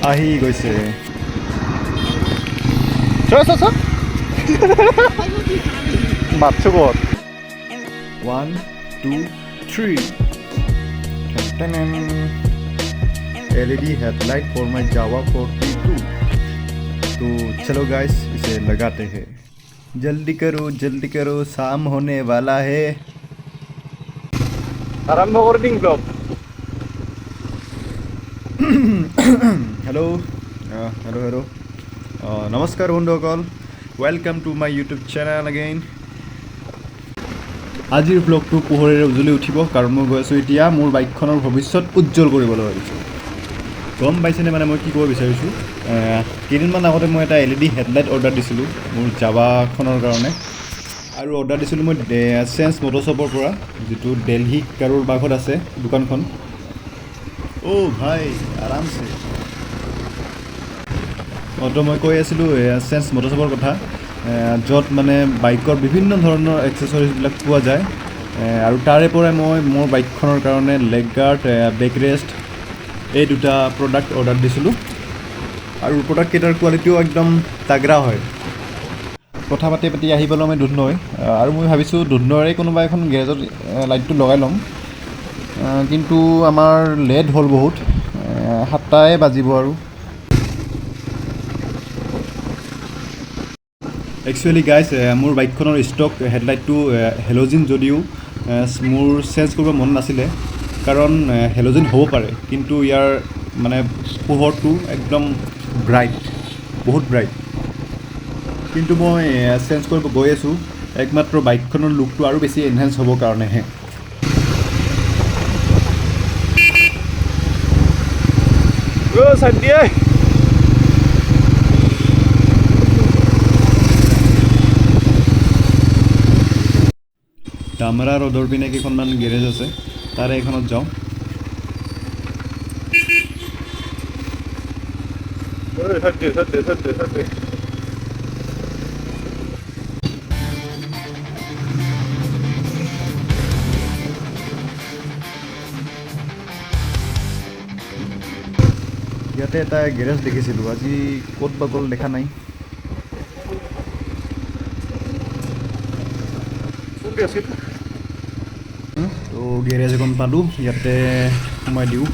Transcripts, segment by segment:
আহি গৈছে চোৱা চোৱা চোৱা মাতছো ক'ত 1 2 3 LED headlight for my Java 42 तो चलो गाइस इसे लगाते हैं जल्दी करो शाम होने वाला है आरंभ कर दिं ब्लॉग हेलो हेलो नमस्कार बंधुসকল welcome to my YouTube channel again আজিৰ ব্লগটো পোহৰেৰে উজ্বলি উঠিব কাৰণ মই গৈ আছোঁ এতিয়া মোৰ বাইকখনৰ ভৱিষ্যত উজ্জ্বল কৰিবলৈ ভাবিছোঁ গম পাইছেনে মানে মই কি ক'ব বিচাৰিছোঁ কেইদিনমান আগতে মই এটা LED হেডলাইট অৰ্ডাৰ দিছিলোঁ মোৰ জাভাখনৰ কাৰণে আৰু অৰ্ডাৰ দিছিলোঁ মই চেঞ্চ মটৰশ্বপৰ পৰা যিটো দিল্লী কাৰোৰ বাঘত আছে দোকানখন অ' ভাই আৰামছে তো মই কৈ আছিলোঁ চেঞ্চ মটৰশ্বপৰ কথা য'ত মানে বাইকৰ বিভিন্ন ধৰণৰ এক্সেছৰিজবিলাক পোৱা যায় আৰু তাৰে পৰাই মই মোৰ বাইকখনৰ কাৰণে লেগ গাৰ্ড বেক ৰেষ্ট এই দুটা প্ৰডাক্ট অৰ্ডাৰ দিছিলোঁ আৰু প্ৰডাক্টকেইটাৰ কোৱালিটিও একদম তাগৰা হয় কথা পাতি আহি পালোঁ আমি দুধনৈ আৰু মই ভাবিছোঁ দুধনৈৰে কোনোবা এখন গেৰেজত লাইটটো লগাই ল'ম কিন্তু আমাৰ লেট হ'ল বহুত 7টাই বাজিব আৰু একচুৱেলি গাইজ মোৰ বাইকখনৰ ষ্টক হেডলাইটটো হেল'জিন যদিও মোৰ চেঞ্জ কৰিব মন নাছিলে কাৰণ হেল'জিন হ'ব পাৰে কিন্তু ইয়াৰ মানে পোহৰটো একদম ব্ৰাইট বহুত ব্ৰাইট কিন্তু মই চেঞ্জ কৰিব গৈ আছোঁ একমাত্ৰ বাইকখনৰ লুকটো আৰু বেছি এনহেঞ্চ হ'বৰ কাৰণেহে ডামৰা ৰ'দৰ পিনে কেইখনমান গেৰেজ আছে তাৰে এখনত যাওঁ ইয়াতে এটা গেৰেজ দেখিছিলোঁ আজি ক'ত বা গ'ল দেখা নাই তো গেৰেজ এখন পালোঁ ইয়াতে সোমাই দিওঁ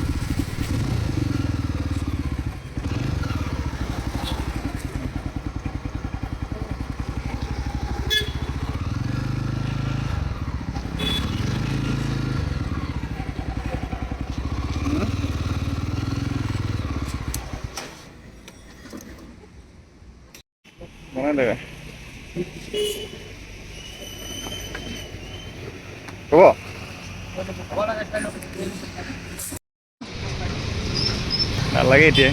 হ'ব নালাগে এতিয়া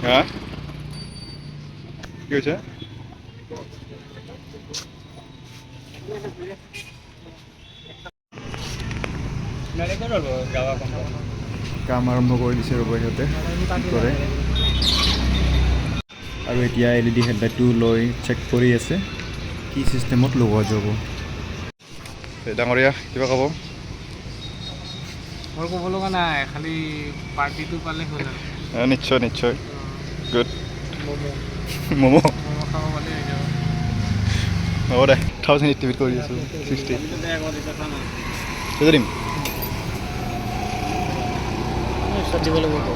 হা কি হৈছে কাম আৰম্ভ কৰি দিছে ৰ'ব সিহঁতে কৰে আৰু এতিয়া LED হেডলাইটটো লৈ চেক কৰি আছে কি চিষ্টেমত লগোৱা যাব ডাঙৰীয়া কিবা ক'ব মোৰ ক'ব লগা নাই খালি পাৰ্টিটো পালে হ'ল আৰু নিশ্চয় গুড ম'ম' ম'ম' খাব পালে হৈ যাব হ'ব দে 1000 এক্টিভেট কৰি আছোঁ 60 দিম দিব লাগিব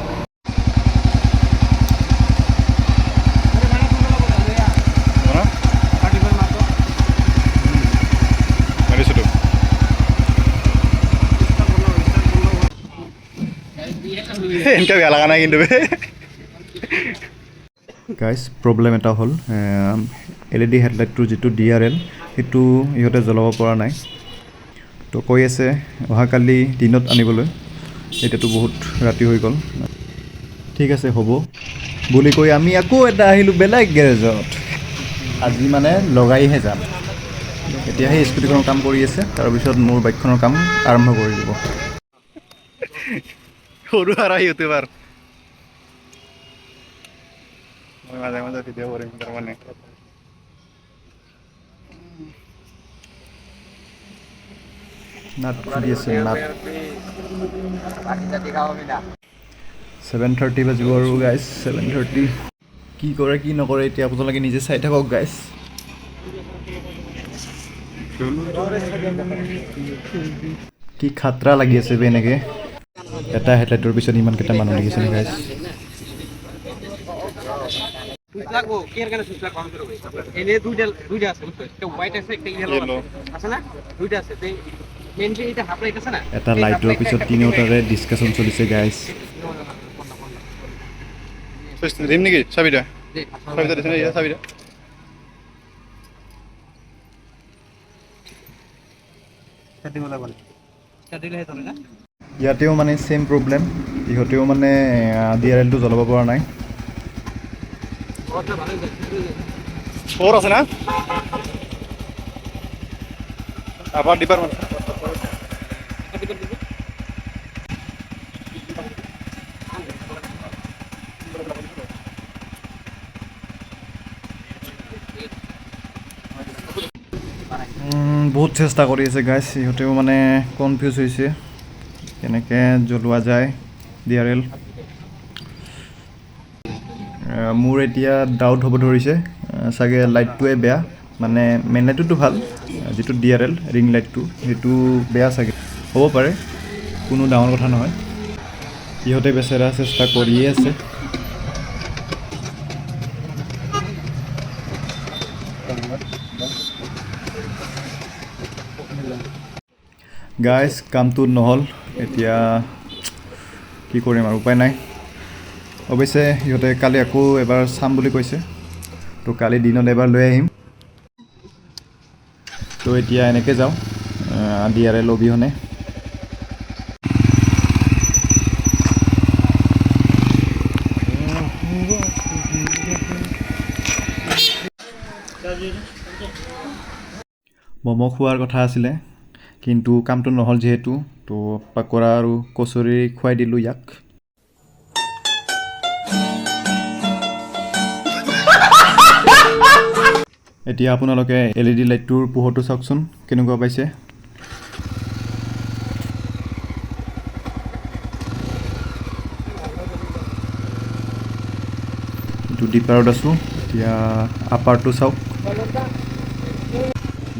এনেকৈ বেয়া লগা নাই কিন্তু গাইজ প্ৰব্লেম এটা হ'ল LED হেডলাইটটোৰ যিটো DRL সেইটো ইহঁতে জ্বলাব পৰা নাই তো কৈ আছে অহাকালি দিনত আনিবলৈ এতিয়াতো বহুত ৰাতি হৈ গ'ল ঠিক আছে হ'ব বুলি কৈ আমি আকৌ এটা আহিলোঁ বেলেগ গেৰেজত আজি মানে লগাইহে যাম এতিয়া সেই স্কুটিখনৰ কাম কৰি আছে তাৰপিছত মোৰ বাইকখনৰ কাম আৰম্ভ কৰি দিব সৰু আৰু ইউটিউবাৰ মই মাজে ভিডিঅ' কৰিম তাৰমানে নাট খুলি আছে নাট 7:30 বাজিব আৰু গাইজ 7:30 কি কৰে কি নকৰে এতিয়া আপোনালোকে নিজে চাই থাকক গাইজ কি খাতৰা লাগি আছে বে এনেকৈ এটা হেডলাইটৰ পিছত ইমানকেইটা মানুহ দেখিছে নে গাইজ এটা লাইটৰ পিছত তিনিওটাৰে ডিছকাশ্যন চলিছে গাইজ দিম নেকি চাবিটা চাবিটা দিছে নে চাবিটা ইয়াতেও মানে ছেইম প্ৰব্লেম ইহঁতেও মানে DRLটো জ্বলাব পৰা নাই ফোৰ আছে না আবাৰ ডিপাৰ্টমেন্ট বহুত চেষ্টা কৰি আছে গাইজ ইহঁতেও মানে কনফিউজ হৈছে কেনেকৈ জ্বলোৱা যায় DRL মোৰ এতিয়া ডাউট হ'ব ধৰিছে চাগে লাইটটোৱে বেয়া মানে মেইন লাইটটোতো ভাল যিটো DRL ৰিং লাইটটো সেইটো বেয়া চাগে হ'ব পাৰে কোনো ডাঙৰ কথা নহয় ইহঁতে বেচেৰা চেষ্টা কৰিয়ে আছে গাইজ কামটো নহ'ল এতিয়া কি কৰিম আৰু উপায় নাই অৱশ্যে ইহঁতে কালি আকৌ এবাৰ চাম বুলি কৈছে তো কালি দিনত এবাৰ লৈ আহিম তো এতিয়া এনেকৈ যাওঁ DRL অবিহনে ম'ম' খোৱাৰ কথা আছিলে কিন্তু কামটো নহ'ল যিহেতু তো পাকৰা আৰু কচুৰি খুৱাই দিলোঁ ইয়াক এতিয়া আপোনালোকে LED লাইটটোৰ পোহৰটো চাওকচোন কেনেকুৱা পাইছে এইটো ডিপাৰত আছোঁ এতিয়া আপাৰটো চাওক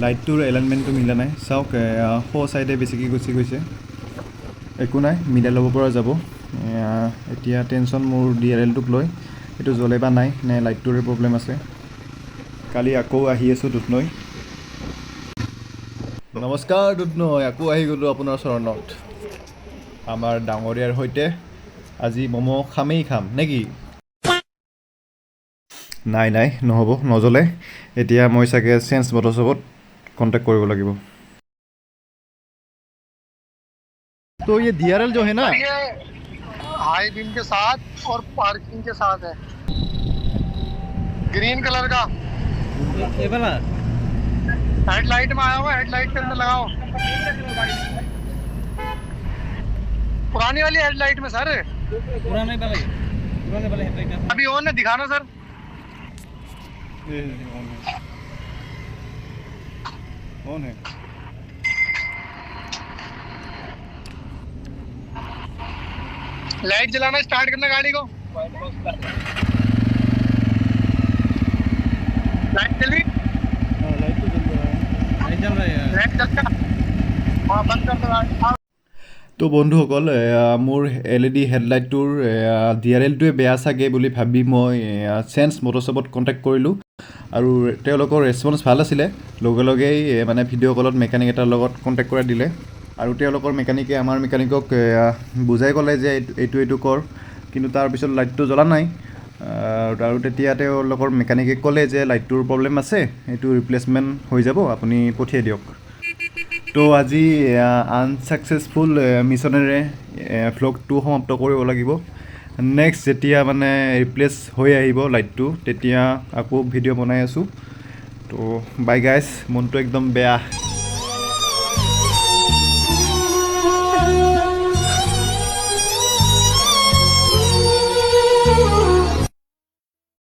লাইটটোৰ এলাইনমেণ্টটো মিলা নাই চাওক সো চাইডে বেছিকৈ গুচি গৈছে একো নাই মিলাই ল'ব পৰা যাব এতিয়া টেনশ্যন মোৰ DRLটোক লৈ এইটো জ্বলে বা নাই নে লাইটটোৰে প্ৰব্লেম আছে কালি আকৌ আহি আছোঁ দুধনৈ নমস্কাৰ দুধনৈ আকৌ আহি গ'লোঁ আপোনাৰ চৰণত আমাৰ ডাঙৰীয়াৰ সৈতে আজি ম'ম' খামেই খাম নে কি নাই নাই নহ'ব নজ্বলে এতিয়া মই চাগে চেঞ্জ মটৰশ্বপত कॉन्टैक्ट কৰিব লাগিব तो ये DRL जो है ना ये हाई बीम के साथ और पार्किंग के साथ है ग्रीन कलर का ये वाला हेडलाइट में आया हुआ हेडलाइट के अंदर लगाओ पुरानी वाली हेडलाइट में सर पुराने वाले हेडलाइट अभी ऑन है दिखाना सर ऑन है लाइट जलाना स्टार्ट करना गाड़ी को लाइट चली लाइट तो जल रहा है लाइट चल गया हाँ बंद कर दो गाड़ी তো বন্ধুসকল মোৰ LED হেডলাইটটোৰ DRLটোৱে বেয়া চাগে বুলি ভাবি মই চেঞ্জ মটৰশ্বপত কণ্টেক্ট কৰিলোঁ আৰু তেওঁলোকৰ ৰেছপন্স ভাল আছিলে লগে লগেই মানে ভিডিঅ' কলত মেকানিক এটাৰ লগত কণ্টেক্ট কৰাই দিলে আৰু তেওঁলোকৰ মেকানিকে আমাৰ মেকানিকক বুজাই ক'লে যে এইটো কৰ কিন্তু তাৰপিছত লাইটটো জ্বলা নাই আৰু তেতিয়া তেওঁলোকৰ মেকানিকে ক'লে যে লাইটটোৰ প্ৰব্লেম আছে এইটো ৰিপ্লেচমেণ্ট হৈ যাব আপুনি পঠিয়াই দিয়ক তো আজি আনচাকচেছফুল মিছনেৰে ভ্লগটো সমাপ্ত কৰিব লাগিব নেক্সট যেতিয়া মানে ৰিপ্লেচ হৈ আহিব লাইটটো তেতিয়া আকৌ ভিডিঅ' বনাই আছোঁ তো বাই গাইজ মনটো একদম বেয়া